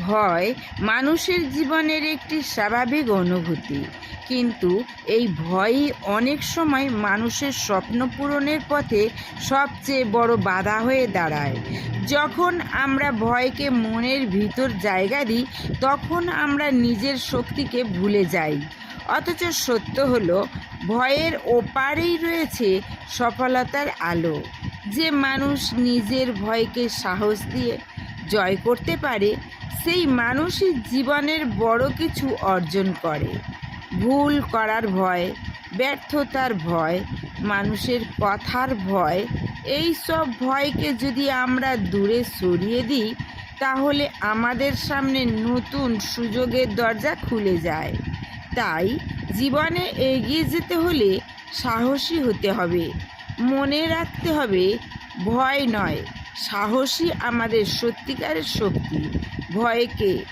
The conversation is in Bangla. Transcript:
ভয় মানুষের জীবনের একটি স্বাভাবিক অনুভূতি, কিন্তু এই ভয়ই অনেক সময় মানুষের স্বপ্ন পূরণের পথে সবচেয়ে বড় বাধা হয়ে দাঁড়ায়। যখন আমরা ভয়কে মনের ভিতর জায়গা দিই, তখন আমরা নিজের শক্তিকে ভুলে যাই। অথচ সত্য হলো, ভয়ের ওপারেই রয়েছে সফলতার আলো। যে মানুষ নিজের ভয়কে সাহস দিয়ে জয় করতে পারে, সেই মানুষই জীবনের বড় কিছু অর্জন করে। ভুল করার ভয়, ব্যর্থতার ভয়, মানুষের কথার ভয়, এই সব ভয়কে যদি আমরা দূরে সরিয়ে দিই, তাহলে আমাদের সামনে নতুন সুযোগের দরজা খুলে যায়। তাই জীবনে এগিয়ে যেতে হলে সাহসী হতে হবে। মনে রাখতে হবে, ভয় নয়, সাহসী আমাদের সত্যিকারের শক্তি। ভয়কে